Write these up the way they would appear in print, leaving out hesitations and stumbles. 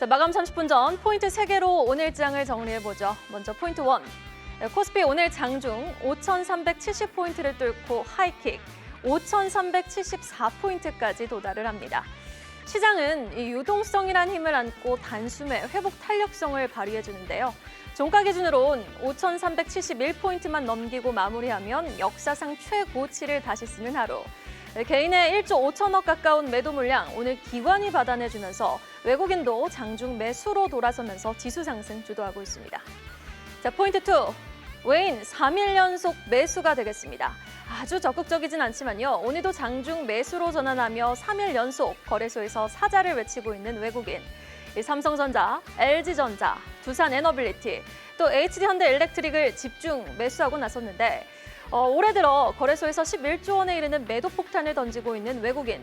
자, 마감 30분 전 포인트 3개로 오늘장을 정리해보죠. 먼저 포인트 1. 코스피 오늘 장중 5,370포인트를 뚫고 하이킥 5,374포인트까지 도달을 합니다. 시장은 이 유동성이란 힘을 안고 단숨에 회복 탄력성을 발휘해주는데요. 종가 기준으론 5,371포인트만 넘기고 마무리하면 역사상 최고치를 다시 쓰는 하루. 개인의 1조 5천억 가까운 매도 물량 오늘 기관이 받아내주면서 외국인도 장중 매수로 돌아서면서 지수 상승 주도하고 있습니다. 자, 포인트 2. 외인 3일 연속 매수가 되겠습니다. 아주 적극적이진 않지만요. 오늘도 장중 매수로 전환하며 3일 연속 거래소에서 사자를 외치고 있는 외국인. 삼성전자, LG전자, 두산에너빌리티, 또 HD현대일렉트릭을 집중 매수하고 나섰는데 올해 들어 거래소에서 11조 원에 이르는 매도 폭탄을 던지고 있는 외국인.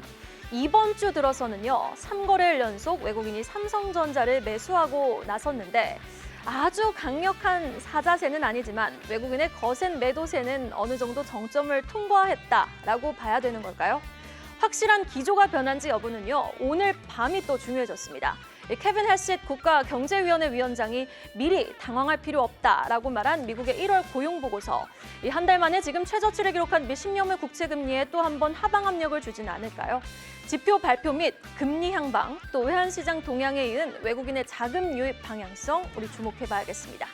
이번 주 들어서는요. 3거래일 연속 외국인이 삼성전자를 매수하고 나섰는데 아주 강력한 사자세는 아니지만 외국인의 거센 매도세는 어느 정도 정점을 통과했다라고 봐야 되는 걸까요? 확실한 기조가 변한지 여부는요. 오늘 밤이 또 중요해졌습니다. 케빈 해시트 국가경제위원회 위원장이 미리 당황할 필요 없다라고 말한 미국의 1월 고용보고서. 한 달 만에 지금 최저치를 기록한 미 10년물 국채금리에 또 한 번 하방 압력을 주지는 않을까요? 지표 발표 및 금리 향방, 또 외환시장 동향에 이은 외국인의 자금 유입 방향성 우리 주목해봐야겠습니다.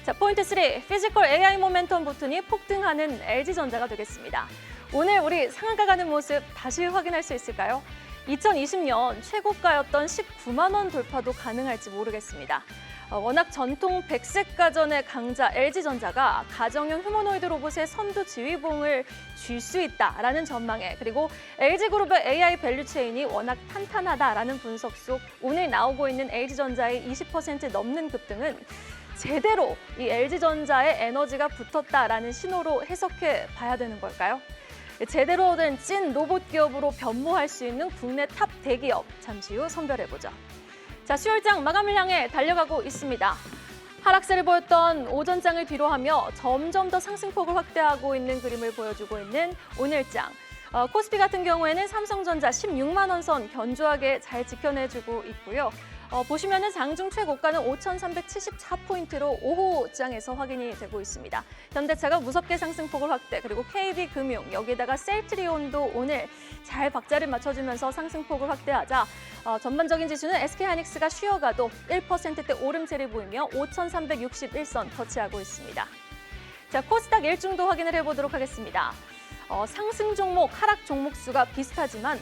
자, 포인트 3. 피지컬 AI 모멘텀 버튼이 폭등하는 LG전자가 되겠습니다. 오늘 우리 상한가 가는 모습 다시 확인할 수 있을까요? 2020년 최고가였던 19만 원 돌파도 가능할지 모르겠습니다. 워낙 전통 백색 가전의 강자 LG전자가 가정용 휴머노이드 로봇의 선두 지휘봉을 쥘 수 있다라는 전망에, 그리고 LG그룹의 AI 밸류체인이 워낙 탄탄하다라는 분석 속 오늘 나오고 있는 LG전자의 20% 넘는 급등은 제대로 이 LG전자의 에너지가 붙었다라는 신호로 해석해 봐야 되는 걸까요? 제대로 된 찐 로봇 기업으로 변모할 수 있는 국내 탑 대기업, 잠시 후 선별해보죠. 자, 수요일장 마감을 향해 달려가고 있습니다. 하락세를 보였던 오전장을 뒤로하며 점점 더 상승폭을 확대하고 있는 그림을 보여주고 있는 오늘장. 코스피 같은 경우에는 삼성전자 16만 원 선 견조하게 잘 지켜내주고 있고요. 보시면은 장중 최고가는 5,374포인트로 오후장에서 확인이 되고 있습니다. 현대차가 무섭게 상승폭을 확대, 그리고 KB금융, 여기에다가 셀트리온도 오늘 잘 박자를 맞춰주면서 상승폭을 확대하자 전반적인 지수는 SK하이닉스가 쉬어가도 1%대 오름세를 보이며 5,361선 터치하고 있습니다. 자, 코스닥 일중도 확인을 해보도록 하겠습니다. 상승 종목, 하락 종목 수가 비슷하지만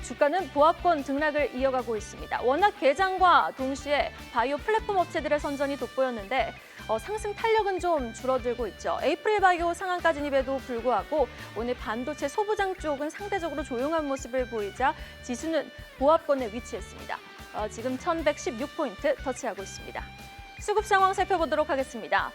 주가는 보합권 등락을 이어가고 있습니다. 워낙 개장과 동시에 바이오 플랫폼 업체들의 선전이 돋보였는데 상승 탄력은 좀 줄어들고 있죠. 에이프릴 바이오 상한가 진입에도 불구하고 오늘 반도체 소부장 쪽은 상대적으로 조용한 모습을 보이자 지수는 보합권에 위치했습니다. 지금 1,116포인트 터치하고 있습니다. 수급 상황 살펴보도록 하겠습니다.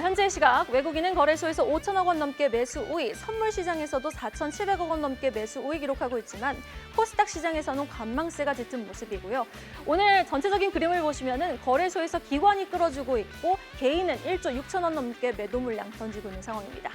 현재 시각 외국인은 거래소에서 5천억 원 넘게 매수 우위, 선물 시장에서도 4,700억 원 넘게 매수 우위 기록하고 있지만 코스닥 시장에서는 관망세가 짙은 모습이고요. 오늘 전체적인 그림을 보시면은 거래소에서 기관이 끌어주고 있고 개인은 1조 6천억 넘게 매도 물량 던지고 있는 상황입니다.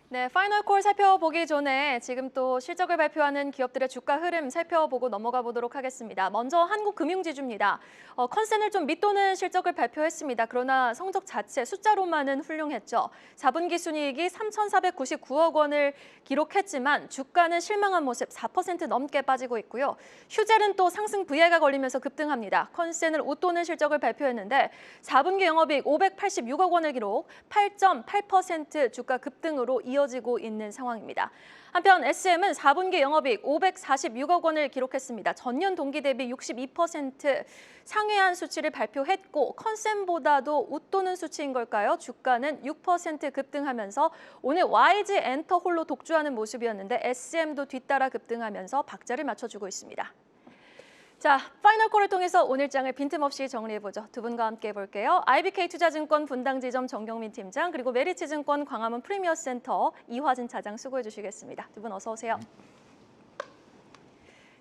네, 파이널 콜 살펴보기 전에 지금 또 실적을 발표하는 기업들의 주가 흐름 살펴보고 넘어가 보도록 하겠습니다. 먼저 한국금융지주입니다. 컨센을 좀 밑도는 실적을 발표했습니다. 그러나 성적 자체 숫자로만은 훌륭했죠. 4분기 순이익이 3,499억 원을 기록했지만 주가는 실망한 모습 4% 넘게 빠지고 있고요. 휴젤은 또 상승 VI가 걸리면서 급등합니다. 컨센을 웃도는 실적을 발표했는데 4분기 영업이익 586억 원을 기록, 8.8% 주가 급등으로 이어지고 있는 상황입니다. 한편 SM은 4분기 영업이익 546억 원을 기록했습니다. 전년 동기 대비 62% 상회한 수치를 발표했고 컨센보다도 웃도는 수치인 걸까요? 주가는 6% 급등하면서 오늘 YG 엔터홀로 독주하는 모습이었는데 SM도 뒤따라 급등하면서 박자를 맞춰주고 있습니다. 자, 파이널 콜을 통해서 오늘장을 빈틈없이 정리해보죠. 두 분과 함께 해볼게요. IBK투자증권 분당지점 정경민 팀장, 그리고 메리츠증권 광화문 프리미어센터 이화진 차장 수고해 주시겠습니다. 두 분 어서 오세요.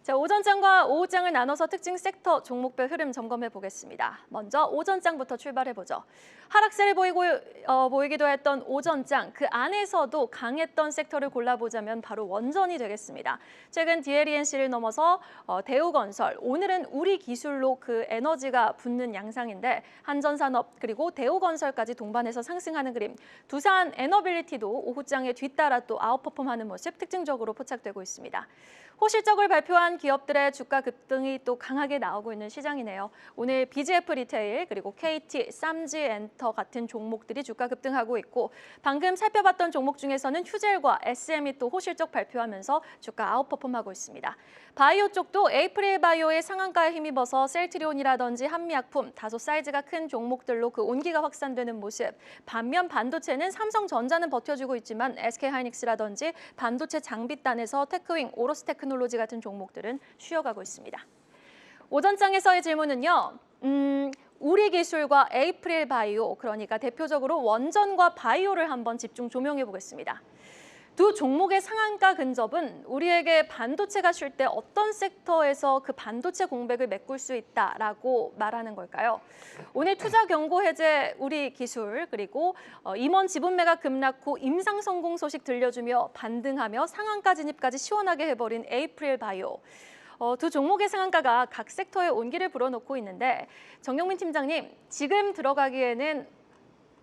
자, 오전장과 오후장을 나눠서 특징 섹터 종목별 흐름 점검해 보겠습니다. 먼저 오전장부터 출발해 보죠. 하락세를 보이기도 했던 오전장, 그 안에서도 강했던 섹터를 골라보자면 바로 원전이 되겠습니다. 최근 DLENC를 넘어서 대우건설, 오늘은 우리기술로 그 에너지가 붙는 양상인데 한전산업 그리고 대우건설까지 동반해서 상승하는 그림. 두산 에너빌리티도 오후장에 뒤따라 또 아웃퍼폼하는 모습 특징적으로 포착되고 있습니다. 호실적을 발표한 기업들의 주가 급등이 또 강하게 나오고 있는 시장이네요. 오늘 BGF 리테일 그리고 KT, 쌈지엔터 같은 종목들이 주가 급등하고 있고 방금 살펴봤던 종목 중에서는 휴젤과 SM이 또 호실적 발표하면서 주가 아웃퍼폼하고 있습니다. 바이오 쪽도 에이프릴 바이오의 상한가에 힘입어서 셀트리온이라든지 한미약품, 다소 사이즈가 큰 종목들로 그 온기가 확산되는 모습. 반면 반도체는 삼성전자는 버텨주고 있지만 SK하이닉스라든지 반도체 장비단에서 테크윙, 오로스테크놀로지 같은 종목들은 쉬어가고 있습니다. 오전장에서의 질문은요. 우리기술과 에이프릴 바이오, 그러니까 대표적으로 원전과 바이오를 한번 집중 조명해 보겠습니다. 두 종목의 상한가 근접은 우리에게 반도체가 쉴 때 어떤 섹터에서 그 반도체 공백을 메꿀 수 있다라고 말하는 걸까요? 오늘 투자 경고 해제 우리기술 그리고 임원 지분 매각 급락 후 임상 성공 소식 들려주며 반등하며 상한가 진입까지 시원하게 해버린 에이프릴 바이오. 두 종목의 상한가가 각 섹터에 온기를 불어넣고 있는데 정영민 팀장님, 지금 들어가기에는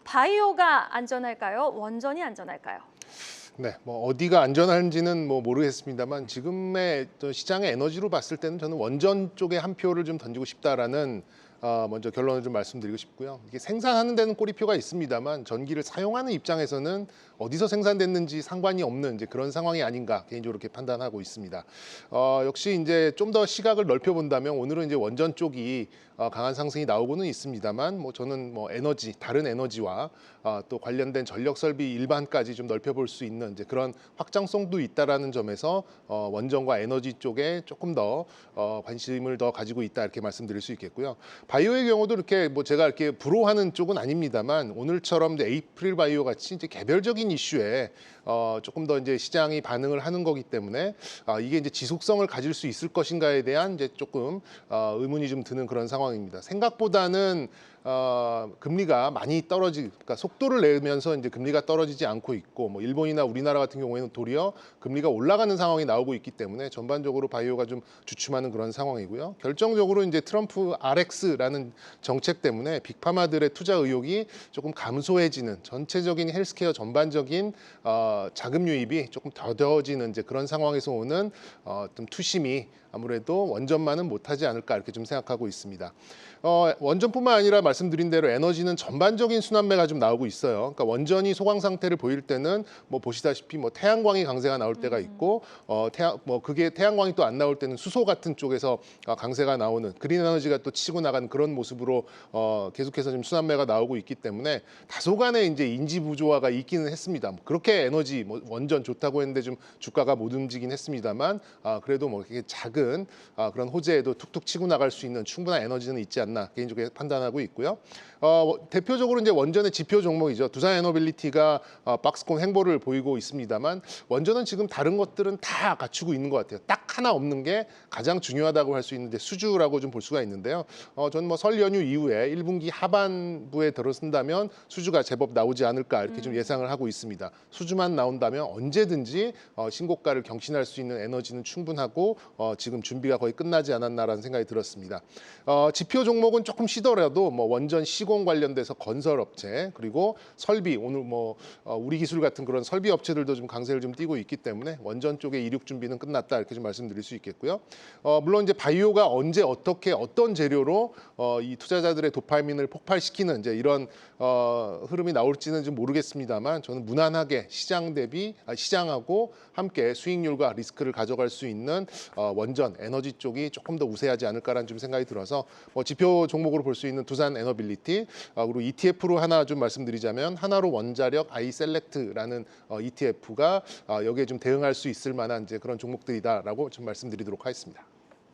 바이오가 안전할까요? 원전이 안전할까요? 네, 뭐 어디가 안전한지는 뭐 모르겠습니다만 지금의 시장의 에너지로 봤을 때는 저는 원전 쪽에 한 표를 좀 던지고 싶다라는 먼저 결론을 좀 말씀드리고 싶고요. 이게 생산하는 데는 꼬리표가 있습니다만 전기를 사용하는 입장에서는 어디서 생산됐는지 상관이 없는 이제 그런 상황이 아닌가 개인적으로 이렇게 판단하고 있습니다. 역시 이제 좀 더 시각을 넓혀 본다면 오늘은 이제 원전 쪽이 강한 상승이 나오고는 있습니다만 뭐 저는 뭐 에너지 다른 에너지와 또 관련된 전력 설비 일반까지 좀 넓혀 볼 수 있는 이제 그런 확장성도 있다라는 점에서 원전과 에너지 쪽에 조금 더 관심을 더 가지고 있다 이렇게 말씀드릴 수 있겠고요. 바이오의 경우도 이렇게 뭐 제가 이렇게 부러워하는 쪽은 아닙니다만 오늘처럼 이제 에이프릴 바이오 같이 이제 개별적인 이슈에 조금 더 이제 시장이 반응을 하는 거기 때문에 이게 이제 지속성을 가질 수 있을 것인가에 대한 이제 조금 의문이 좀 드는 그런 상황입니다. 생각보다는 금리가 많이 그러니까 속도를 내면서 이제 금리가 떨어지지 않고 있고, 뭐 일본이나 우리나라 같은 경우에는 도리어 금리가 올라가는 상황이 나오고 있기 때문에 전반적으로 바이오가 좀 주춤하는 그런 상황이고요. 결정적으로 이제 트럼프 RX라는 정책 때문에 빅파마들의 투자 의욕이 조금 감소해지는 전체적인 헬스케어 전반적인 자금 유입이 조금 더뎌지는 이제 그런 상황에서 오는 좀 투심이 아무래도 원전만은 못하지 않을까 이렇게 좀 생각하고 있습니다. 원전뿐만 아니라 말씀드린 대로 에너지는 전반적인 순환매가 좀 나오고 있어요. 그러니까 원전이 소강 상태를 보일 때는 뭐 보시다시피 뭐 태양광이 강세가 나올 때가 있고 그게 태양광이 또 안 나올 때는 수소 같은 쪽에서 강세가 나오는 그린 에너지가 또 치고 나간 그런 모습으로 계속해서 좀 순환매가 나오고 있기 때문에 다소간의 이제 인지 부조화가 있기는 했습니다. 그렇게 에너지 뭐 원전 좋다고 했는데 좀 주가가 못 움직이긴 했습니다만 그래도 뭐 이렇게 작은 그런 호재에도 툭툭 치고 나갈 수 있는 충분한 에너지는 있지 않나 개인적으로 판단하고 있고요. 대표적으로 이제 원전의 지표 종목이죠. 두산 에너빌리티가 박스권 횡보를 보이고 있습니다만 원전은 지금 다른 것들은 다 갖추고 있는 것 같아요. 딱 하나 없는 게 가장 중요하다고 할 수 있는데 수주라고 좀 볼 수가 있는데요. 저는 뭐 설 연휴 이후에 1분기 하반부에 들어선다면 수주가 제법 나오지 않을까 이렇게 좀 예상을 하고 있습니다. 수주만 나온다면 언제든지 신고가를 경신할 수 있는 에너지는 충분하고 지금 준비가 거의 끝나지 않았나라는 생각이 들었습니다. 지표 종목은 조금 쉬더라도 뭐 원전 시공 관련돼서 건설업체 그리고 설비 오늘 뭐 우리기술 같은 그런 설비 업체들도 좀 강세를 좀 띠고 있기 때문에 원전 쪽의 이륙 준비는 끝났다 이렇게 좀 말씀드릴 수 있겠고요. 물론 이제 바이오가 언제 어떻게 어떤 재료로 이 투자자들의 도파민을 폭발시키는 이제 이런 흐름이 나올지는 좀 모르겠습니다만 저는 무난하게 시장하고 함께 수익률과 리스크를 가져갈 수 있는 원전 에너지 쪽이 조금 더 우세하지 않을까라는 좀 생각이 들어서 지표 종목으로 볼 수 있는 두산 에너빌리티 그리고 ETF로 하나 좀 말씀드리자면 하나로 원자력 아이셀렉트라는 ETF가 여기에 좀 대응할 수 있을 만한 이제 그런 종목들이다라고 좀 말씀드리도록 하겠습니다.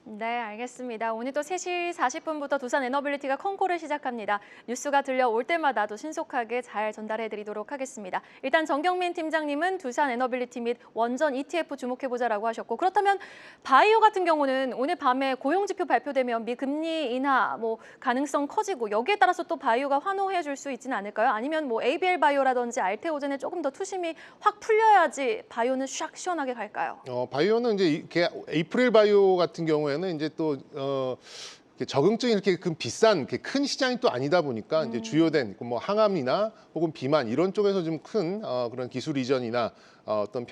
네, 알겠습니다. 오늘 또 3시 40분부터 두산 에너빌리티가 콩쿠르를 시작합니다. 뉴스가 들려올 때마다 또 신속하게 잘 전달해드리도록 하겠습니다. 일단 정경민 팀장님은 두산 에너빌리티 및 원전 ETF 주목해보자라고 하셨고, 그렇다면 바이오 같은 경우는 오늘 밤에 고용지표 발표되면 미 금리 인하 가능성 커지고 여기에 따라서 또 바이오가 환호해줄 수 있지는 않을까요? 아니면 ABL 바이오라든지 알테오젠에 조금 더 투심이 확 풀려야지 바이오는 샥 시원하게 갈까요? 바이오는 이제 이렇게 에이프릴 바이오 같은 경우에는 이제 또 적응증이 이렇게 비싼 이렇게 큰 시장이 또 아니다 보니까 이제 주요된 뭐 항암이나 혹은 비만 이런 쪽에서 좀 큰 그런 기술 이전이나 어떤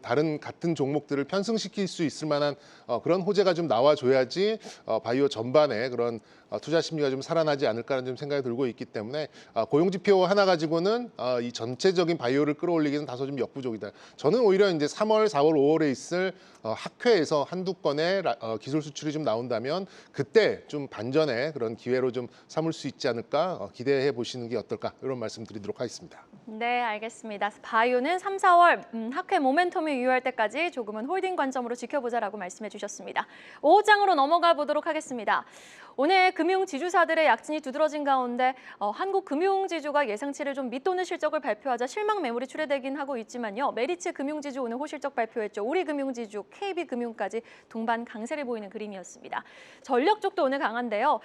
다른 같은 종목들을 편승시킬 수 있을 만한 그런 호재가 좀 나와줘야지 바이오 전반에 그런 투자 심리가 좀 살아나지 않을까라는 좀 생각이 들고 있기 때문에 고용지표 하나 가지고는 이 전체적인 바이오를 끌어올리기는 다소 좀 역부족이다. 저는 오히려 이제 3월, 4월, 5월에 있을 학회에서 한두 건의 기술 수출이 좀 나온다면 그때 좀 반전의 그런 기회로 좀 삼을 수 있지 않을까 기대해 보시는 게 어떨까 이런 말씀 드리도록 하겠습니다. 네, 알겠습니다. 바이오는 3, 4월 학회 모멘텀이 유효할 때까지 조금은 홀딩 관점으로 지켜보자라고 말씀해 주셨습니다. 5장으로 넘어가 보도록 하겠습니다. 오늘 금융지주사들의 약진이 두드러진 가운데 한국금융지주가 예상치를 좀 밑도는 실적을 발표하자 실망 매물이 출회되긴 하고 있지만요. 메리츠 금융지주 오늘 호실적 발표했죠. 우리금융지주, KB금융까지 동반 강세를 보이는 그림이었습니다. 전력 쪽도 오늘 강한데요.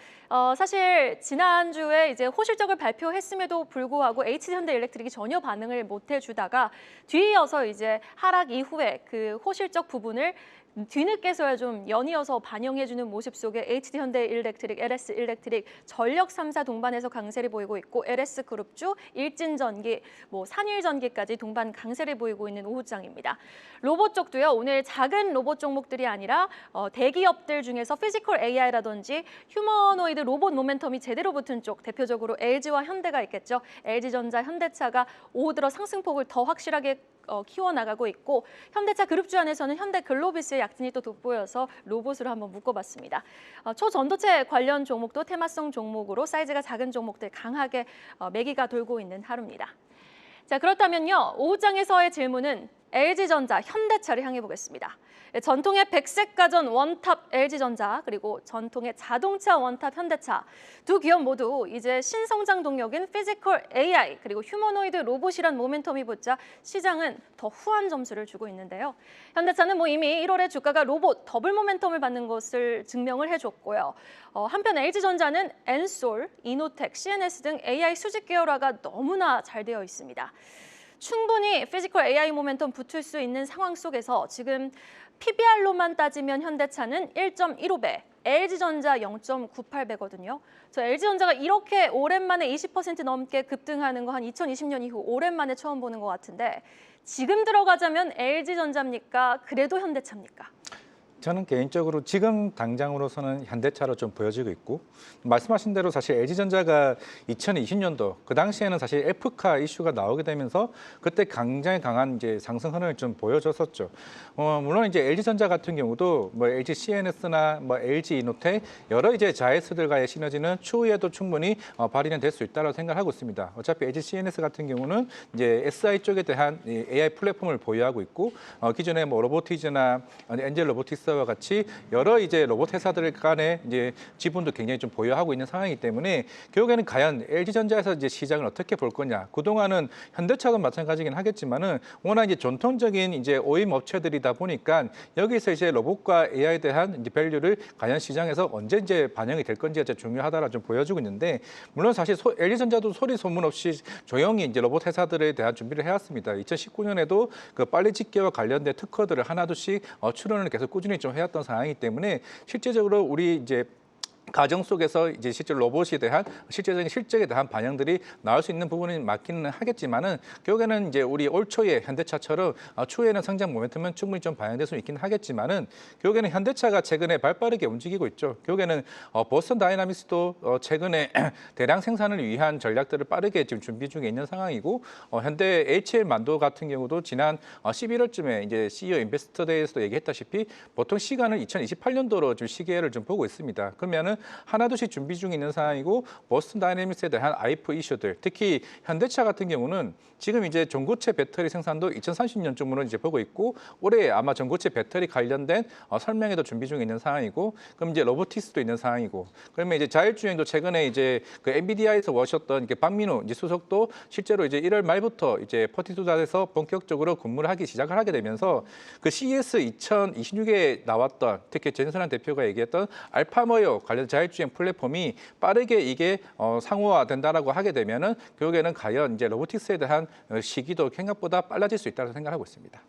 사실 지난주에 이제 호실적을 발표했음에도 불구하고 HD현대일렉트릭이 전혀 반응을 못 해주다가 뒤이어서 이제 하락 이후에 그 호실적 부분을 뒤늦게서야 좀 연이어서 반영해주는 모습 속에 HD현대일렉트릭, LS일렉트릭, 전력 3사 동반해서 강세를 보이고 있고 LS그룹주, 일진전기, 산일전기까지 동반 강세를 보이고 있는 오후장입니다. 로봇 쪽도요. 오늘 작은 로봇 종목들이 아니라 대기업들 중에서 피지컬 AI라든지 휴머노이드 로봇 모멘텀이 제대로 붙은 쪽 대표적으로 LG와 현대가 있겠죠. LG전자, 현대차가 오후 들어 상승폭을 더 확실하게 키워나가고 있고 현대차 그룹주 안에서는 현대글로비스의 약진이 또 돋보여서 로봇으로 한번 묶어봤습니다. 초전도체 관련 종목도 테마성 종목으로 사이즈가 작은 종목들 강하게 매기가 돌고 있는 하루입니다. 자, 그렇다면요. 오후장에서의 질문은 LG전자, 현대차를 향해 보겠습니다. 전통의 백색 가전 원탑 LG전자 그리고 전통의 자동차 원탑 현대차 두 기업 모두 이제 신성장 동력인 피지컬 AI 그리고 휴머노이드 로봇이란 모멘텀이 붙자 시장은 더 후한 점수를 주고 있는데요. 현대차는 이미 1월에 주가가 로봇 더블 모멘텀을 받는 것을 증명을 해줬고요. 한편 LG전자는 엔솔, 이노텍, CNS 등 AI 수직 계열화가 너무나 잘 되어 있습니다. 충분히 피지컬 AI 모멘텀 붙을 수 있는 상황 속에서 지금 PBR로만 따지면 현대차는 1.15배, LG전자 0.98배거든요. 저 LG전자가 이렇게 오랜만에 20% 넘게 급등하는 거 한 2020년 이후 오랜만에 처음 보는 것 같은데 지금 들어가자면 LG전자입니까? 그래도 현대차입니까? 저는 개인적으로 지금 당장으로서는 현대차로 좀 보여지고 있고 말씀하신 대로 사실 LG전자가 2020년도 그 당시에는 사실 F카 이슈가 나오게 되면서 그때 굉장히 강한 이제 상승 흐름을 좀 보여줬었죠. 물론 이제 LG전자 같은 경우도 LG CNS나 LG 이노텍 여러 이제 자회사들과의 시너지는 추후에도 충분히 발휘는 될 수 있다고 생각하고 있습니다. 어차피 LG CNS 같은 경우는 이제 SI 쪽에 대한 AI 플랫폼을 보유하고 있고 기존에 로보티즈나 엔젤 로보틱스 와 같이 여러 이제 로봇 회사들 간의 이제 지분도 굉장히 좀 보유하고 있는 상황이기 때문에 결국에는 과연 LG전자에서 이제 시장을 어떻게 볼 거냐. 그동안은 현대차도 마찬가지긴 하겠지만은 워낙 이제 전통적인 이제 OEM 업체들이다 보니까 여기서 이제 로봇과 AI에 대한 이제 밸류를 과연 시장에서 언제 이제 반영이 될 건지가 진짜 중요하다라 좀 보여주고 있는데 물론 사실 LG전자도 소리 소문 없이 조용히 이제 로봇 회사들에 대한 준비를 해왔습니다. 2019년에도 그 빨리 집계와 관련된 특허들을 하나둘씩 출원을 계속 꾸준히 좀 해왔던 상황이기 때문에 실제적으로 우리 이제 가정 속에서 이제 실제 로봇에 대한 실제적인 실적에 대한 반영들이 나올 수 있는 부분은 맞기는 하겠지만은 결국에는 이제 우리 올 초에 현대차처럼 추후에는 성장 모멘텀은 충분히 좀 반영될 수 있긴 하겠지만은 결국에는 현대차가 최근에 발빠르게 움직이고 있죠. 결국에는 보스턴 다이나믹스도 최근에 대량 생산을 위한 전략들을 빠르게 지금 준비 중에 있는 상황이고 현대 HL 만도 같은 경우도 지난 11월쯤에 이제 CEO 인베스터 데이에서도 얘기했다시피 보통 시간을 2028년도로 좀 시계를 좀 보고 있습니다. 그러면은 하나둘씩 준비 중에 있는 상황이고 보스턴 다이내믹스에 대한 IF 이슈들, 특히 현대차 같은 경우는 지금 이제 전고체 배터리 생산도 2030년쯤으로 이제 보고 있고 올해 아마 전고체 배터리 관련된 설명회도 준비 중에 있는 상황이고 그럼 이제 로보틱스도 있는 상황이고 그러면 이제 자율주행도 최근에 이제 그 엔비디아에서 오셨던 박민우 이제 수석도 실제로 이제 1월 말부터 이제 퍼티투닷에서 본격적으로 근무를 하기 시작을 하게 되면서 그 CES 2026에 나왔던 특히 전선환 대표가 얘기했던 알파모어 관련 자율주행 플랫폼이 빠르게 이게 상호화된다라고 하게 되면은 결국에는 과연 이제 로보틱스에 대한 시기도 생각보다 빨라질 수 있다고 생각하고 있습니다.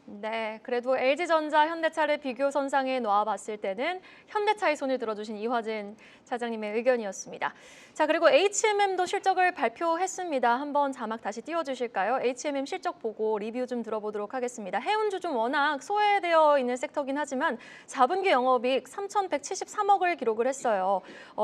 네, 그래도 LG전자, 현대차를 비교 선상에 놓아봤을 때는 현대차의 손을 들어주신 이화진 차장님의 의견이었습니다. 자, 그리고 HMM도 실적을 발표했습니다. 한번 자막 다시 띄워주실까요? HMM 실적 보고 리뷰 좀 들어보도록 하겠습니다. 해운주 좀 워낙 소외되어 있는 섹터긴 하지만 4분기 영업이익 3,173억을 기록을 했어요.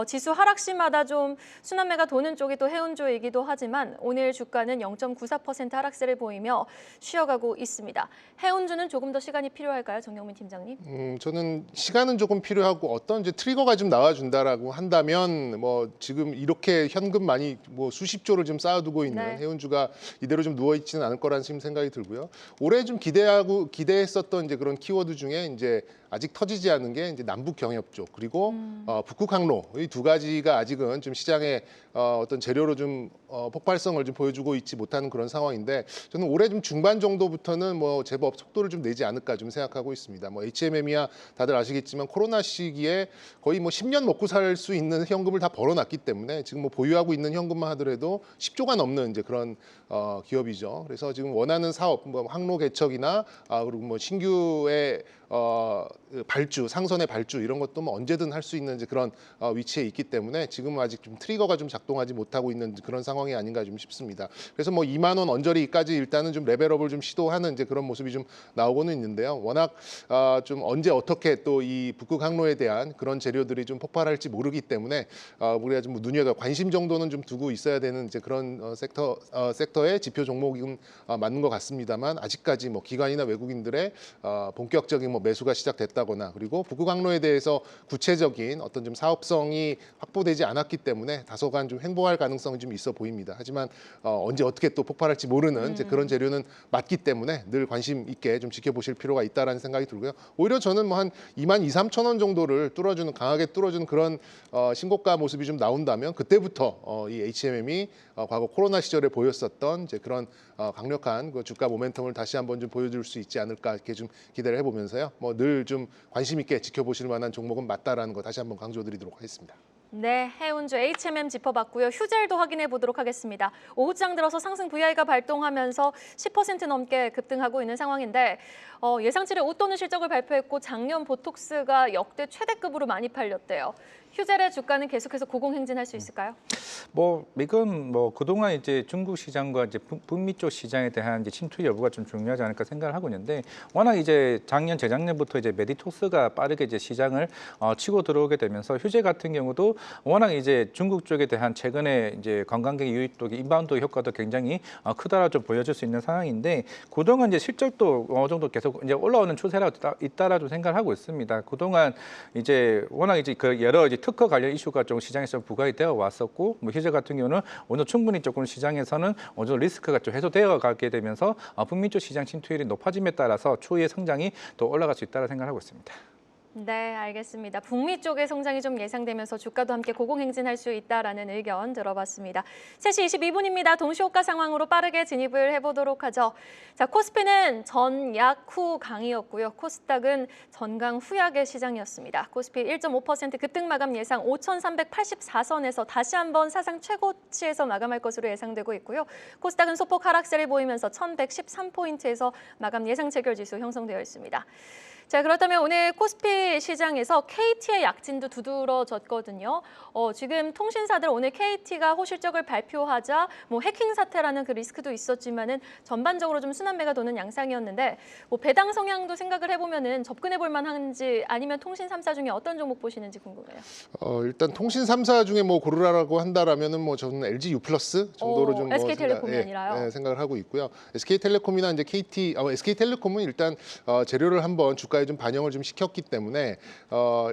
지수 하락시마다 좀 순환매가 도는 쪽이 또 해운주이기도 하지만 오늘 주가는 0.94% 하락세를 보이며 쉬어가고 있습니다. 해운주는 조금 더 시간이 필요할까요, 정경민 팀장님? 저는 시간은 조금 필요하고 어떤 이제 트리거가 좀 나와준다라고 한다면 뭐 지금 이렇게 현금 많이 뭐 수십조를 좀 쌓아두고 있는 네. 해운주가 이대로 좀 누워 있지는 않을 거라는 지금 생각이 들고요. 올해 좀 기대했었던 이제 그런 키워드 중에 이제 아직 터지지 않은 게 이제 남북 경협 쪽 그리고 북극 항로 이 두 가지가 아직은 좀 시장에 어떤 재료로 좀 폭발성을 좀 보여주고 있지 못하는 그런 상황인데 저는 올해 좀 중반 정도부터는 뭐 제법 속도를 좀 내지 않을까 좀 생각하고 있습니다. 뭐 HMM이야 다들 아시겠지만 코로나 시기에 거의 뭐 10년 먹고 살 수 있는 현금을 다 벌어놨기 때문에 지금 뭐 보유하고 있는 현금만 하더라도 10조가 넘는 이제 그런 기업이죠. 그래서 지금 원하는 사업, 뭐 항로 개척이나 그리고 뭐 신규의 발주, 상선의 발주 이런 것도 뭐 언제든 할 수 있는 이제 그런 위치에 있기 때문에 지금 아직 좀 트리거가 좀 작동하지 못하고 있는 그런 상황이 아닌가 좀 싶습니다. 그래서 뭐 2만 원 언저리까지 일단은 좀 레벨업을 좀 시도하는 이제 그런 모습이 좀 나오고는 있는데요. 워낙 좀 언제 어떻게 또 이 북극 항로에 대한 그런 재료들이 좀 폭발할지 모르기 때문에 우리가 좀 눈여겨 관심 정도는 좀 두고 있어야 되는 이제 그런 섹터의 지표 종목이 맞는 것 같습니다만 아직까지 뭐 기관이나 외국인들의 본격적인 뭐 매수가 시작됐다거나 그리고 북극 항로에 대해서 구체적인 어떤 좀 사업성이 확보되지 않았기 때문에 다소간 좀 횡보할 가능성이 좀 있어 보입니다. 하지만 언제 어떻게 또 폭발할지 모르는 이제 그런 재료는 맞기 때문에 늘 관심 있게 좀 지켜보실 필요가 있다라는 생각이 들고요. 오히려 저는 뭐 한 2만 2, 3천 원 정도를 강하게 뚫어주는 그런 신고가 모습이 좀 나온다면 그때부터 이 HMM이 과거 코로나 시절에 보였었던 이제 그런 강력한 그 주가 모멘텀을 다시 한번 좀 보여줄 수 있지 않을까 이렇게 좀 기대를 해보면서요. 뭐 늘 좀 관심 있게 지켜보실 만한 종목은 맞다라는 거 다시 한번 강조드리도록 하겠습니다. 네, 해운주 HMM 짚어봤고요. 휴젤도 확인해 보도록 하겠습니다. 오후장 들어서 상승 VI가 발동하면서 10% 넘게 급등하고 있는 상황인데 예상치를 웃도는 실적을 발표했고 작년 보톡스가 역대 최대급으로 많이 팔렸대요. 휴젤의 주가는 계속해서 고공행진할 수 있을까요? 뭐 이건 뭐 그동안 이제 중국 시장과 이제 북미 쪽 시장에 대한 이제 침투 여부가 좀 중요하지 않을까 생각을 하고 있는데 워낙 이제 재작년부터 이제 메디톡스가 빠르게 이제 시장을 치고 들어오게 되면서 휴재 같은 경우도 워낙 이제 중국 쪽에 대한 최근에 이제 관광객 유입도 인바운드 효과도 굉장히 크다라 좀 보여줄 수 있는 상황인데 그동안 이제 실적도 어느 정도 계속 이제 올라오는 추세라고 있다라도 생각을 하고 있습니다. 그동안 이제 워낙 이제 그 여러 이제 특허 관련 이슈가 좀 시장에서 부각이 되어 왔었고 뭐 휴재 같은 경우는 오늘 충분히 조금 시장에서는 어느 정도 리스크가 좀 해소되어 가게 되면서 북미 쪽 시장 침투율이 높아짐에 따라서 추후의 성장이 또 올라갈 수 있다고 생각하고 있습니다. 네, 알겠습니다. 북미 쪽의 성장이 좀 예상되면서 주가도 함께 고공행진할 수 있다라는 의견 들어봤습니다. 3시 22분입니다. 동시호가 상황으로 빠르게 진입을 해보도록 하죠. 자, 코스피는 전약 후 강이었고요. 코스닥은 전강 후약의 시장이었습니다. 코스피 1.5% 급등 마감 예상 5,384선에서 다시 한번 사상 최고치에서 마감할 것으로 예상되고 있고요. 코스닥은 소폭 하락세를 보이면서 1,113포인트에서 마감 예상 체결지수 형성되어 있습니다. 자, 그렇다면 오늘 코스피 시장에서 KT의 약진도 두드러졌거든요. 지금 통신사들 오늘 KT가 호실적을 발표하자 뭐 해킹 사태라는 그 리스크도 있었지만은 전반적으로 좀 순환매가 도는 양상이었는데 뭐 배당 성향도 생각을 해보면은 접근해 볼 만한지 아니면 통신 3사 중에 어떤 종목 보시는지 궁금해요. 일단 통신 3사 중에 뭐 고르라고 한다라면은 뭐 저는 LG U+ 정도로 좀 SK텔레콤이 아니라요. 생각을 하고 있고요. SK텔레콤이나 이제 KT, SK텔레콤은 일단 재료를 한번 주가 물가에 좀 반영을 좀 시켰기 때문에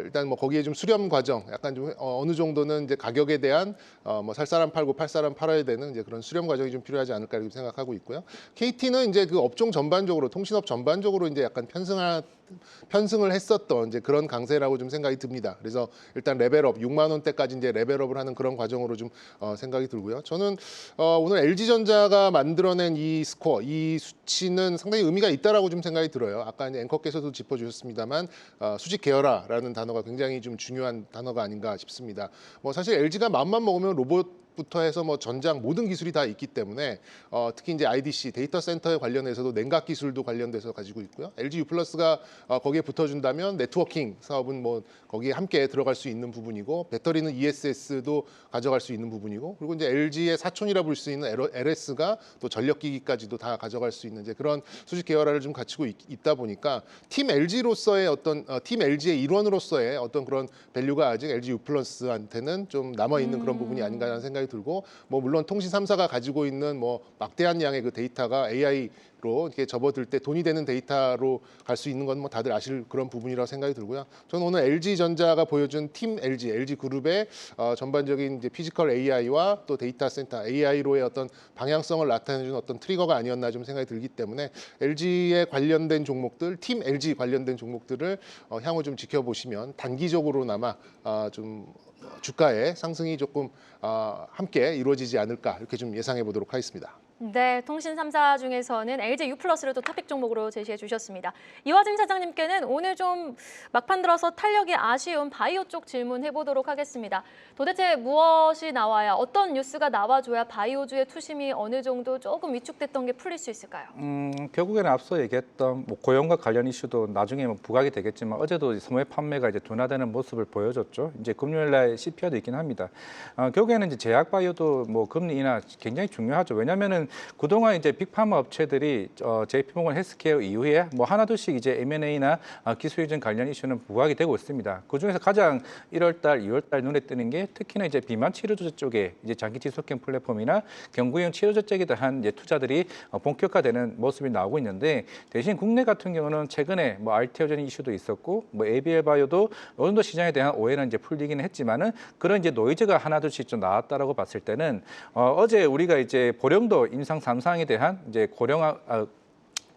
일단 뭐 거기에 좀 수렴 과정, 약간 좀 어느 정도는 이제 가격에 대한 뭐 살 사람 팔고 팔 사람 팔아야 되는 이제 그런 수렴 과정이 좀 필요하지 않을까 이렇게 생각하고 있고요. KT는 이제 그 업종 전반적으로 통신업 전반적으로 이제 약간 편승을 했었던 이제 그런 강세라고 좀 생각이 듭니다. 그래서 일단 레벨업 6만 원대까지 이제 레벨업을 하는 그런 과정으로 좀 생각이 들고요. 저는 오늘 LG전자가 만들어낸 이 스코어, 이 수치는 상당히 의미가 있다라고 좀 생각이 들어요. 아까 이제 앵커께서도 짚어주셨습니다만 수직 계열화라는 단어가 굉장히 좀 중요한 단어가 아닌가 싶습니다. 뭐 사실 LG가 마음만 먹으면 로봇부터 해서 뭐 전장 모든 기술이 다 있기 때문에 특히 이제 IDC 데이터 센터에 관련해서도 냉각 기술도 관련돼서 가지고 있고요. LG U+가 거기에 붙어준다면 네트워킹 사업은 뭐 거기에 함께 들어갈 수 있는 부분이고 배터리는 ESS도 가져갈 수 있는 부분이고 그리고 이제 LG의 사촌이라 볼 수 있는 LS가 또 전력기기까지도 다 가져갈 수 있는 이제 그런 수직 계열화를 좀 갖추고 있다 보니까 팀 LG로서의 팀 LG의 일원으로서의 어떤 그런 밸류가 아직 LG U+한테는 좀 남아 있는 그런 부분이 아닌가라는 생각이 들고 뭐 물론 통신 3사가 가지고 있는 뭐 막대한 양의 그 데이터가 AI로 이렇게 접어들 때 돈이 되는 데이터로 갈 수 있는 건 뭐 다들 아실 그런 부분이라고 생각이 들고요. 저는 오늘 LG전자가 보여준 팀 LG 그룹의 전반적인 이제 피지컬 AI와 또 데이터 센터 AI로의 어떤 방향성을 나타내주는 어떤 트리거가 아니었나 좀 생각이 들기 때문에 LG에 관련된 종목들, 팀 LG 관련된 종목들을 향후 좀 지켜보시면 단기적으로나마 좀 주가의 상승이 조금 함께 이루어지지 않을까 이렇게 좀 예상해 보도록 하겠습니다. 네, 통신 3사 중에서는 LG U+를 또 토픽 종목으로 제시해 주셨습니다. 이화진 차장님께는 오늘 좀 막판 들어서 탄력이 아쉬운 바이오 쪽 질문해 보도록 하겠습니다. 도대체 무엇이 나와야 어떤 뉴스가 나와줘야 바이오주의 투심이 어느 정도 조금 위축됐던 게 풀릴 수 있을까요? 결국에는 앞서 얘기했던 뭐 고용과 관련 이슈도 나중에 뭐 부각이 되겠지만 어제도 소매 판매가 이제 둔화되는 모습을 보여줬죠. 이제 금요일날 CPI도 있긴 합니다. 결국에는 이제 제약 바이오도 뭐 금리 인하 굉장히 중요하죠. 왜냐하면은 그동안 이제 빅파마 업체들이 JP모건 헬스케어 이후에 뭐 하나둘씩 이제 M&A나 기술 이전 관련 이슈는 부각이 되고 있습니다. 그 중에서 가장 1월달, 2월달 눈에 뜨는 게 특히나 이제 비만 치료제 쪽에 이제 장기 지속형 플랫폼이나 경구용 치료제 쪽에 대한 이제 투자들이 본격화되는 모습이 나오고 있는데 대신 국내 같은 경우는 최근에 뭐 알테오젠 이슈도 있었고 뭐 ABL 바이오도 어느 정도 시장에 대한 오해는 이제 풀리기는 했지만은 그런 이제 노이즈가 하나둘씩 좀 나왔다라고 봤을 때는 어제 우리가 이제 보령도 임상 3상에 대한 이제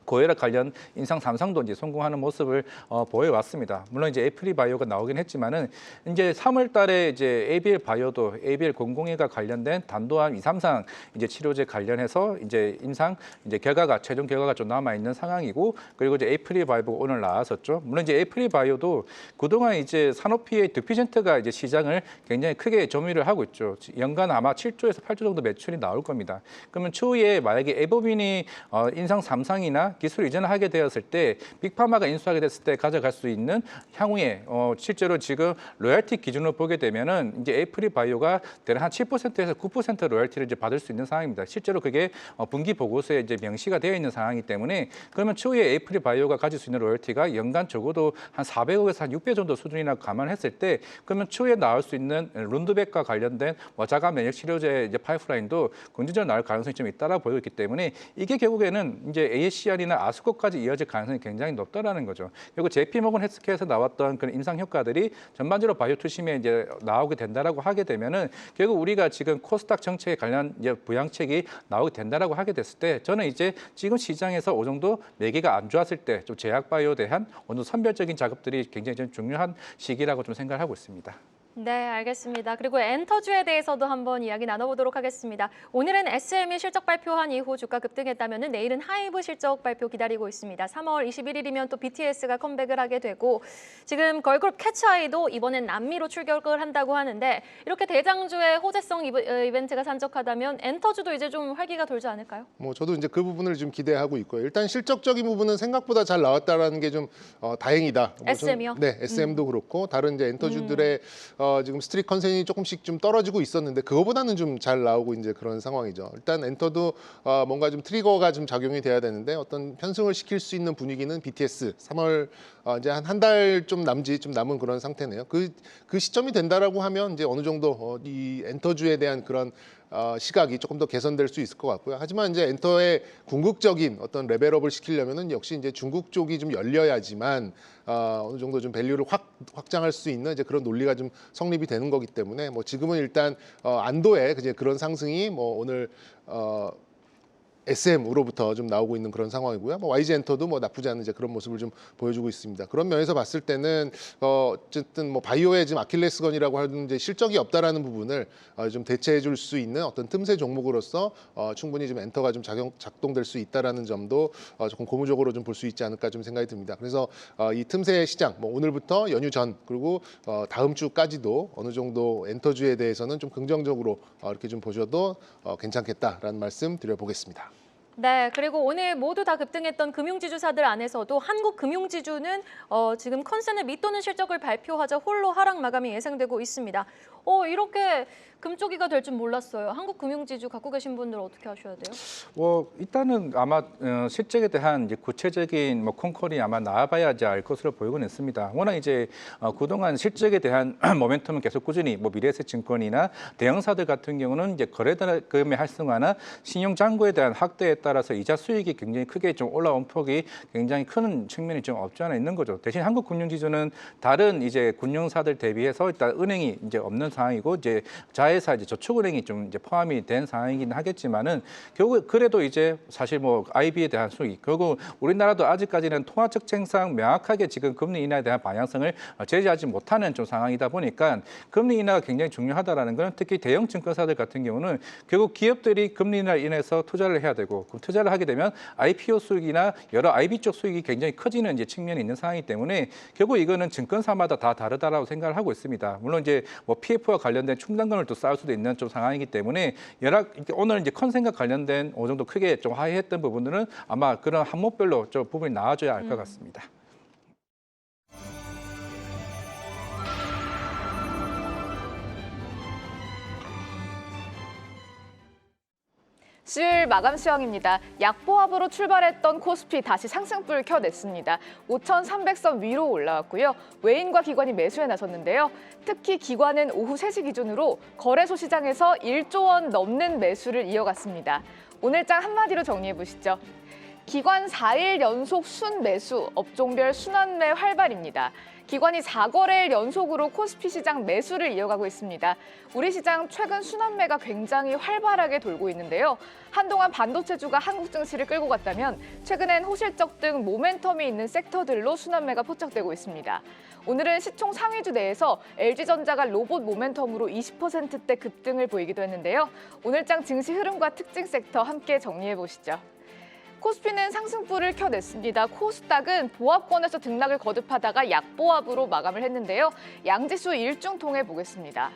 고혈압 관련 임상 3상도 이제 성공하는 모습을 보여왔습니다. 물론 이제 애플이 바이오가 나오긴 했지만은 이제 3월달에 이제 ABL 바이오도 ABL 001과 관련된 단도한 2, 3상 이제 치료제 관련해서 이제 임상 이제 최종 결과가 좀 남아 있는 상황이고 그리고 이제 애플이 바이오가 오늘 나왔었죠. 물론 이제 애플이 바이오도 그동안 이제 산오피의 득피젠트가 이제 시장을 굉장히 크게 점유를 하고 있죠. 연간 아마 7조에서 8조 정도 매출이 나올 겁니다. 그러면 추후에 만약에 에버빈이 임상 3상이나 기술 이전을 하게 되었을 때 빅파마가 인수하게 됐을 때 가져갈 수 있는 향후에 실제로 지금 로열티 기준으로 보게 되면은 이제 애플이 바이오가 대략 한 7%에서 9% 로열티를 이제 받을 수 있는 상황입니다. 실제로 그게 분기 보고서에 이제 명시가 되어 있는 상황이기 때문에 그러면 추후에 애플이 바이오가 가질 수 있는 로열티가 연간 적어도 한 400억에서 한 600 정도 수준이나 감안했을 때 그러면 추후에 나올 수 있는 룬드백과 관련된 자가 면역 치료제 이제 파이프라인도 긍정적으로 나올 가능성이 좀 있다라고 보이고 있기 때문에 이게 결국에는 이제 ASCR이나 아스코까지 이어질 가능성이 굉장히 높다라는 거죠. 그리고 JP모건 헬스케어에서 나왔던 그런 임상 효과들이 전반적으로 바이오 투심에 이제 나오게 된다라고 하게 되면은 결국 우리가 지금 코스닥 정책에 관련 이제 부양책이 나오게 된다라고 하게 됐을 때 저는 이제 지금 시장에서 어느 정도 매개가 안 좋았을 때 좀 제약 바이오에 대한 어느 정도 선별적인 작업들이 굉장히 좀 중요한 시기라고 좀 생각을 하고 있습니다. 네, 알겠습니다. 그리고 엔터주에 대해서도 한번 이야기 나눠보도록 하겠습니다. 오늘은 SM이 실적 발표한 이후 주가 급등했다면 내일은 하이브 실적 발표 기다리고 있습니다. 3월 21일이면 또 BTS가 컴백을 하게 되고 지금 걸그룹 캐치아이도 이번엔 남미로 출격을 한다고 하는데 이렇게 대장주의 호재성 이벤트가 산적하다면 엔터주도 이제 좀 활기가 돌지 않을까요? 뭐 저도 이제 그 부분을 좀 기대하고 있고요. 일단 실적적인 부분은 생각보다 잘 나왔다라는 게 좀 다행이다. SM이요? 네, SM도 그렇고 다른 이제 엔터주들의 지금 스트릿 컨센이 조금씩 좀 떨어지고 있었는데 그거보다는 좀 잘 나오고 이제 그런 상황이죠. 일단 엔터도 뭔가 좀 트리거가 좀 작용이 돼야 되는데 어떤 편승을 시킬 수 있는 분위기는 BTS 3월 이제 한 달 좀 남은 그런 상태네요. 그 시점이 된다라고 하면 이제 어느 정도 이 엔터주에 대한 그런 시각이 조금 더 개선될 수 있을 것 같고요. 하지만 이제 엔터의 궁극적인 어떤 레벨업을 시키려면은 역시 이제 중국 쪽이 좀 열려야지만 어느 정도 좀 밸류를 확장할 수 있는 이제 그런 논리가 좀 성립이 되는 거기 때문에 뭐 지금은 일단 안도의 이제 그런 상승이 뭐 오늘 SM으로부터 좀 나오고 있는 그런 상황이고요. 뭐 YG 엔터도 뭐 나쁘지 않은 이제 그런 모습을 좀 보여주고 있습니다. 그런 면에서 봤을 때는 어쨌든 뭐 바이오의 지금 아킬레스건이라고 하는 이제 실적이 없다라는 부분을 좀 대체해줄 수 있는 어떤 틈새 종목으로서 충분히 좀 엔터가 좀 작동될 수 있다라는 점도 조금 고무적으로 좀 볼 수 있지 않을까 좀 생각이 듭니다. 그래서 이 틈새 시장 뭐 오늘부터 연휴 전 그리고 다음 주까지도 어느 정도 엔터주에 대해서는 좀 긍정적으로 이렇게 좀 보셔도 괜찮겠다라는 말씀 드려보겠습니다. 네, 그리고 오늘 모두 다 급등했던 금융지주사들 안에서도 한국금융지주는 지금 컨센을 밑도는 실적을 발표하자 홀로 하락 마감이 예상되고 있습니다. 이렇게 금쪽이가 될 줄 몰랐어요. 한국금융지주 갖고 계신 분들 어떻게 하셔야 돼요? 일단은 아마 실적에 대한 이제 구체적인 뭐 콩콜이 아마 나와봐야지 알 것으로 보이곤 있습니다. 워낙 이제 그동안 실적에 대한 모멘텀은 계속 꾸준히 뭐 미래에셋증권이나 대형사들 같은 경우는 이제 거래대금의 활성화나 신용 잔고에 대한 확대에 따라서 이자 수익이 굉장히 크게 좀 올라온 폭이 굉장히 큰 측면이 좀 없지 않아 있는 거죠. 대신 한국금융지주는 다른 이제 금융사들 대비해서 일단 은행이 이제 없는 상황이고 이제 자회사 이제 저축은행이 좀 이제 포함이 된 상황이긴 하겠지만은 결국 그래도 이제 사실 뭐 IB에 대한 수익 결국 우리나라도 아직까지는 통화측정상 명확하게 지금 금리 인하에 대한 방향성을 제시하지 못하는 좀 상황이다 보니까 금리 인하가 굉장히 중요하다라는 건 특히 대형 증권사들 같은 경우는 결국 기업들이 금리 인하로 인해서 투자를 해야 되고 그 투자를 하게 되면 IPO 수익이나 여러 IB 쪽 수익이 굉장히 커지는 이제 측면이 있는 상황이기 때문에 결국 이거는 증권사마다 다 다르다라고 생각을 하고 있습니다. 물론 이제 뭐 PF와 관련된 충당금을 또 쌓을 수도 있는 좀 상황이기 때문에 오늘 이제 컨센과 관련된 어느 정도 크게 좀 하회했던 부분들은 아마 그런 항목별로 좀 부분이 나와줘야 할 것 같습니다. 수요일 마감 시황입니다. 약보합으로 출발했던 코스피 다시 상승불 켜냈습니다. 5,300선 위로 올라왔고요. 외인과 기관이 매수에 나섰는데요. 특히 기관은 오후 3시 기준으로 거래소 시장에서 1조 원 넘는 매수를 이어갔습니다. 오늘장 한마디로 정리해 보시죠. 기관 4일 연속 순매수, 업종별 순환매 활발입니다. 기관이 4거래일 연속으로 코스피 시장 매수를 이어가고 있습니다. 우리 시장 최근 순환매가 굉장히 활발하게 돌고 있는데요. 한동안 반도체주가 한국 증시를 끌고 갔다면 최근엔 호실적 등 모멘텀이 있는 섹터들로 순환매가 포착되고 있습니다. 오늘은 시총 상위주 내에서 LG전자가 로봇 모멘텀으로 20%대 급등을 보이기도 했는데요. 오늘장 증시 흐름과 특징 섹터 함께 정리해 보시죠. 코스피는 상승불을 켜냈습니다. 코스닥은 보합권에서 등락을 거듭하다가 약보합으로 마감을 했는데요. 양지수 일중 통해 보겠습니다.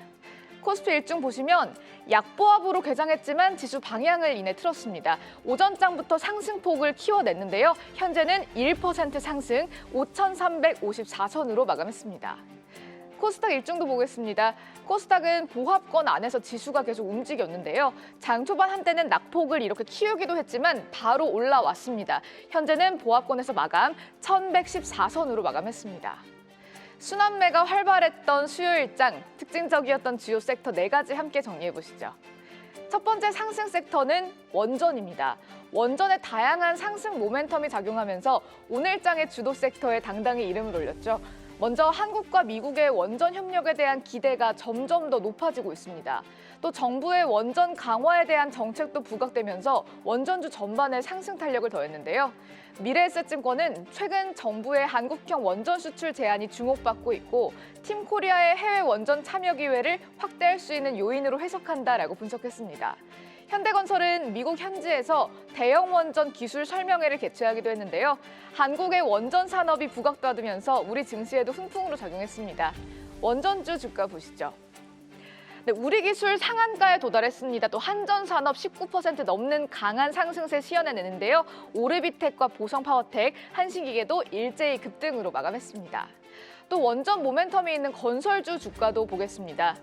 코스피 일중 보시면 약보합으로 개장했지만 지수 방향을 이내 틀었습니다. 오전장부터 상승폭을 키워냈는데요. 현재는 1% 상승 5,354선으로 마감했습니다. 코스닥 일중도 보겠습니다. 코스닥은 보합권 안에서 지수가 계속 움직였는데요. 장 초반 한때는 낙폭을 이렇게 키우기도 했지만 바로 올라왔습니다. 현재는 보합권에서 마감 1,114선으로 마감했습니다. 순환매가 활발했던 수요일장, 특징적이었던 주요 섹터 4가지 함께 정리해 보시죠. 첫 번째 상승 섹터는 원전입니다. 원전의 다양한 상승 모멘텀이 작용하면서 오늘장의 주도 섹터에 당당히 이름을 올렸죠. 먼저 한국과 미국의 원전 협력에 대한 기대가 점점 더 높아지고 있습니다. 또 정부의 원전 강화에 대한 정책도 부각되면서 원전주 전반에 상승 탄력을 더했는데요. 미래에셋증권은 최근 정부의 한국형 원전 수출 제한이 주목받고 있고 팀코리아의 해외 원전 참여 기회를 확대할 수 있는 요인으로 해석한다라고 분석했습니다. 현대건설은 미국 현지에서 대형 원전 기술 설명회를 개최하기도 했는데요. 한국의 원전 산업이 부각받으면서 우리 증시에도 훈풍으로 작용했습니다. 원전주 주가 보시죠. 네, 우리 기술 상한가에 도달했습니다. 또 한전산업 19% 넘는 강한 상승세 시연해내는데요. 오르비텍과 보성파워텍, 한신기계도 일제히 급등으로 마감했습니다. 또 원전 모멘텀이 있는 건설주 주가도 보겠습니다.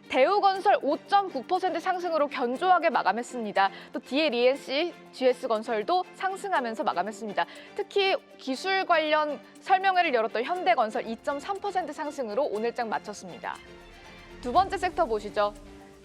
대우건설 5.9% 상승으로 견조하게 마감했습니다. 또 DLENC, GS건설도 상승하면서 마감했습니다. 특히 기술 관련 설명회를 열었던 현대건설 2.3% 상승으로 오늘장 마쳤습니다. 두 번째 섹터 보시죠.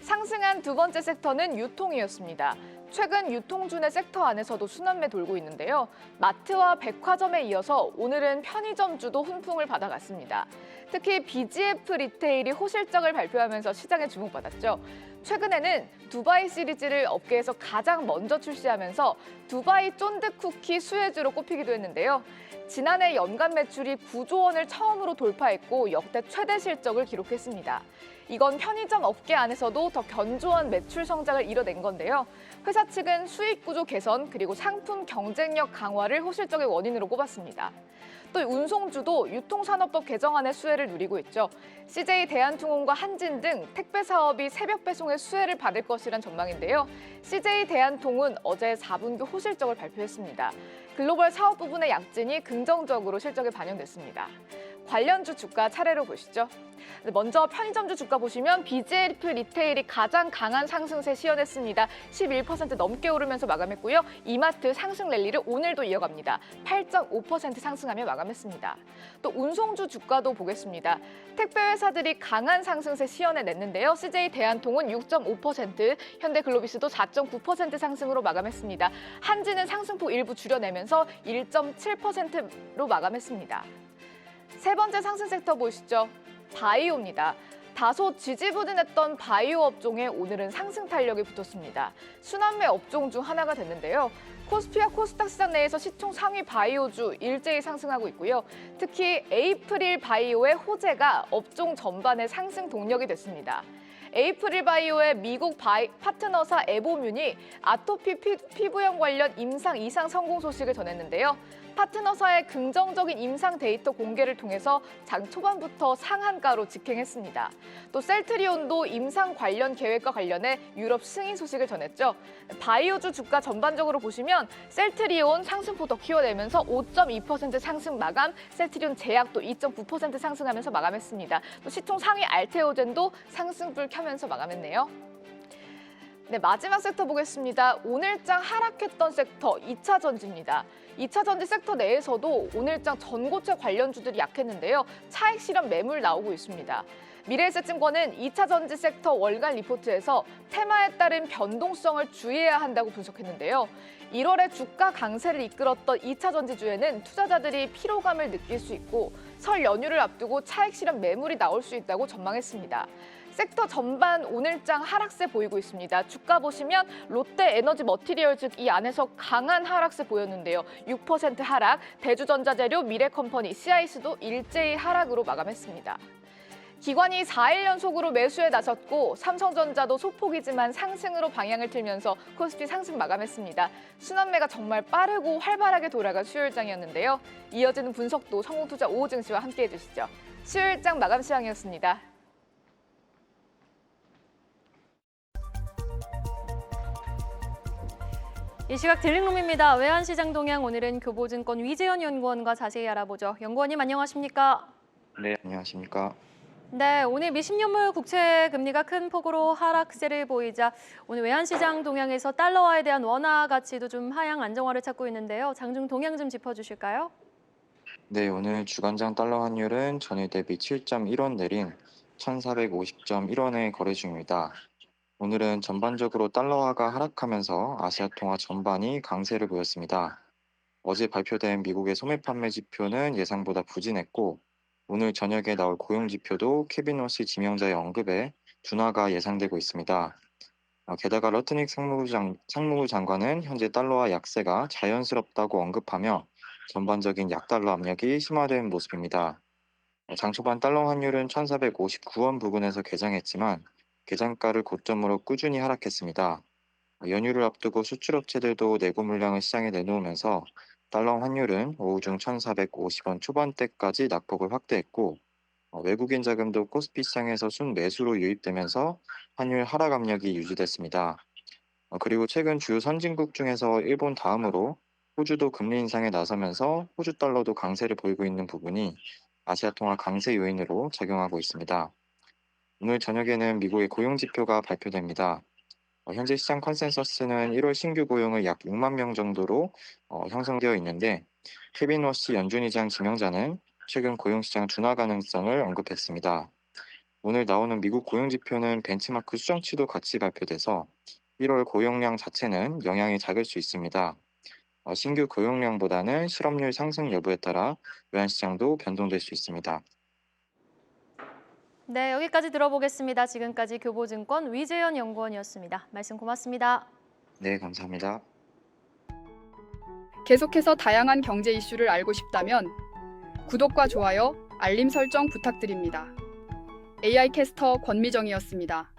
상승한 두 번째 섹터는 유통이었습니다. 최근 유통주의 섹터 안에서도 순환매 돌고 있는데요. 마트와 백화점에 이어서 오늘은 편의점주도 훈풍을 받아갔습니다. 특히 BGF 리테일이 호실적을 발표하면서 시장에 주목받았죠. 최근에는 두바이 시리즈를 업계에서 가장 먼저 출시하면서 두바이 쫀득 쿠키 수혜주로 꼽히기도 했는데요. 지난해 연간 매출이 9조 원을 처음으로 돌파했고 역대 최대 실적을 기록했습니다. 이건 편의점 업계 안에서도 더 견조한 매출 성장을 이뤄낸 건데요. 회사 측은 수익 구조 개선 그리고 상품 경쟁력 강화를 호실적의 원인으로 꼽았습니다. 또 운송주도 유통산업법 개정안의 수혜를 누리고 있죠. CJ 대한통운과 한진 등 택배 사업이 새벽 배송의 수혜를 받을 것이란 전망인데요. CJ 대한통운 어제 4분기 호실적을 발표했습니다. 글로벌 사업 부분의 약진이 긍정적으로 실적에 반영됐습니다. 관련주 주가 차례로 보시죠. 먼저 편의점주 주가 보시면 BGF 리테일이 가장 강한 상승세 시연했습니다. 11% 넘게 오르면서 마감했고요. 이마트 상승 랠리를 오늘도 이어갑니다. 8.5% 상승하며 마감했습니다. 또 운송주 주가도 보겠습니다. 택배 회사들이 강한 상승세 시연해냈는데요. CJ 대한통운 6.5%, 현대글로비스도 4.9% 상승으로 마감했습니다. 한진은 상승폭 일부 줄여내면서 1.7%로 마감했습니다. 세 번째 상승 섹터 보시죠. 바이오입니다. 다소 지지부진했던 바이오 업종에 오늘은 상승 탄력이 붙었습니다. 순환매 업종 중 하나가 됐는데요. 코스피와 코스닥 시장 내에서 시총 상위 바이오주 일제히 상승하고 있고요. 특히 에이프릴 바이오의 호재가 업종 전반의 상승 동력이 됐습니다. 에이프릴 바이오의 미국 파트너사 에보뮌이 아토피 피부염 관련 임상 이상 성공 소식을 전했는데요. 파트너사의 긍정적인 임상 데이터 공개를 통해서 장 초반부터 상한가로 직행했습니다. 또 셀트리온도 임상 관련 계획과 관련해 유럽 승인 소식을 전했죠. 바이오주 주가 전반적으로 보시면 셀트리온 상승폭 더 키워내면서 5.2% 상승 마감, 셀트리온 제약도 2.9% 상승하면서 마감했습니다. 또 시총 상위 알테오젠도 상승불 켜면서 마감했네요. 네, 마지막 섹터 보겠습니다. 오늘장 하락했던 섹터 2차 전지입니다. 2차 전지 sek터 내에서도 오늘장 전고체 관련주들이 약했는데요. 차익 실현 매물 나오고 있습니다. 미래에셋증권은 2차 전지 섹터 월간 리포트에서 테마에 따른 변동성을 주의해야 한다고 분석했는데요. 1월에 주가 강세를 이끌었던 2차 전지주에는 투자자들이 피로감을 느낄 수 있고 설 연휴를 앞두고 차익 실현 매물이 나올 수 있다고 전망했습니다. 섹터 전반 오늘장 하락세 보이고 있습니다. 주가 보시면 롯데에너지 머티리얼즈 이 안에서 강한 하락세 보였는데요. 6% 하락, 대주전자재료, 미래컴퍼니, CIS도 일제히 하락으로 마감했습니다. 기관이 4일 연속으로 매수에 나섰고 삼성전자도 소폭이지만 상승으로 방향을 틀면서 코스피 상승 마감했습니다. 순환매가 정말 빠르고 활발하게 돌아간 수요일장이었는데요. 이어지는 분석도 성공투자 오호증시와 함께해 주시죠. 수요일장 마감 시황이었습니다. 이 시각 딜링룸입니다. 외환시장 동향 오늘은 교보증권 위재현 연구원과 자세히 알아보죠. 연구원님 안녕하십니까? 네, 안녕하십니까? 네, 오늘 미 10년물 국채 금리가 큰 폭으로 하락세를 보이자 오늘 외환시장 동향에서 달러화에 대한 원화 가치도 좀 하향 안정화를 찾고 있는데요. 장중 동향 좀 짚어주실까요? 네, 오늘 주간장 달러 환율은 전일 대비 7.1원 내린 1,450.1원에 거래 중입니다. 오늘은 전반적으로 달러화가 하락하면서 아시아 통화 전반이 강세를 보였습니다. 어제 발표된 미국의 소매 판매 지표는 예상보다 부진했고 오늘 저녁에 나올 고용 지표도 케빈 로시 지명자의 언급에 둔화가 예상되고 있습니다. 게다가 러트닉 상무부 장관은 현재 달러화 약세가 자연스럽다고 언급하며 전반적인 약달러 압력이 심화된 모습입니다. 장 초반 달러 환율은 1,459원 부근에서 개장했지만 개장가를 고점으로 꾸준히 하락했습니다. 연휴를 앞두고 수출업체들도 내고 물량을 시장에 내놓으면서 달러 환율은 오후 중 1,450원 초반대까지 낙폭을 확대했고 외국인 자금도 코스피 시장에서 순매수로 유입되면서 환율 하락 압력이 유지됐습니다. 그리고 최근 주요 선진국 중에서 일본 다음으로 호주도 금리 인상에 나서면서 호주 달러도 강세를 보이고 있는 부분이 아시아 통화 강세 요인으로 작용하고 있습니다. 오늘 저녁에는 미국의 고용 지표가 발표됩니다. 현재 시장 컨센서스는 1월 신규 고용을 약 6만 명 정도로 형성되어 있는데 케빈 로시 연준 의장 지명자는 최근 고용 시장 둔화 가능성을 언급했습니다. 오늘 나오는 미국 고용지표는 벤치마크 수정치도 같이 발표돼서 1월 고용량 자체는 영향이 작을 수 있습니다. 신규 고용량보다는 실업률 상승 여부에 따라 외환시장도 변동될 수 있습니다. 네, 여기까지 들어보겠습니다. 지금까지 교보증권 위재현 연구원이었습니다. 말씀 고맙습니다. 네, 감사합니다. 계속해서 다양한 경제 이슈를 알고 싶다면 구독과 좋아요, 알림 설정 부탁드립니다. AI 캐스터 권미정이었습니다.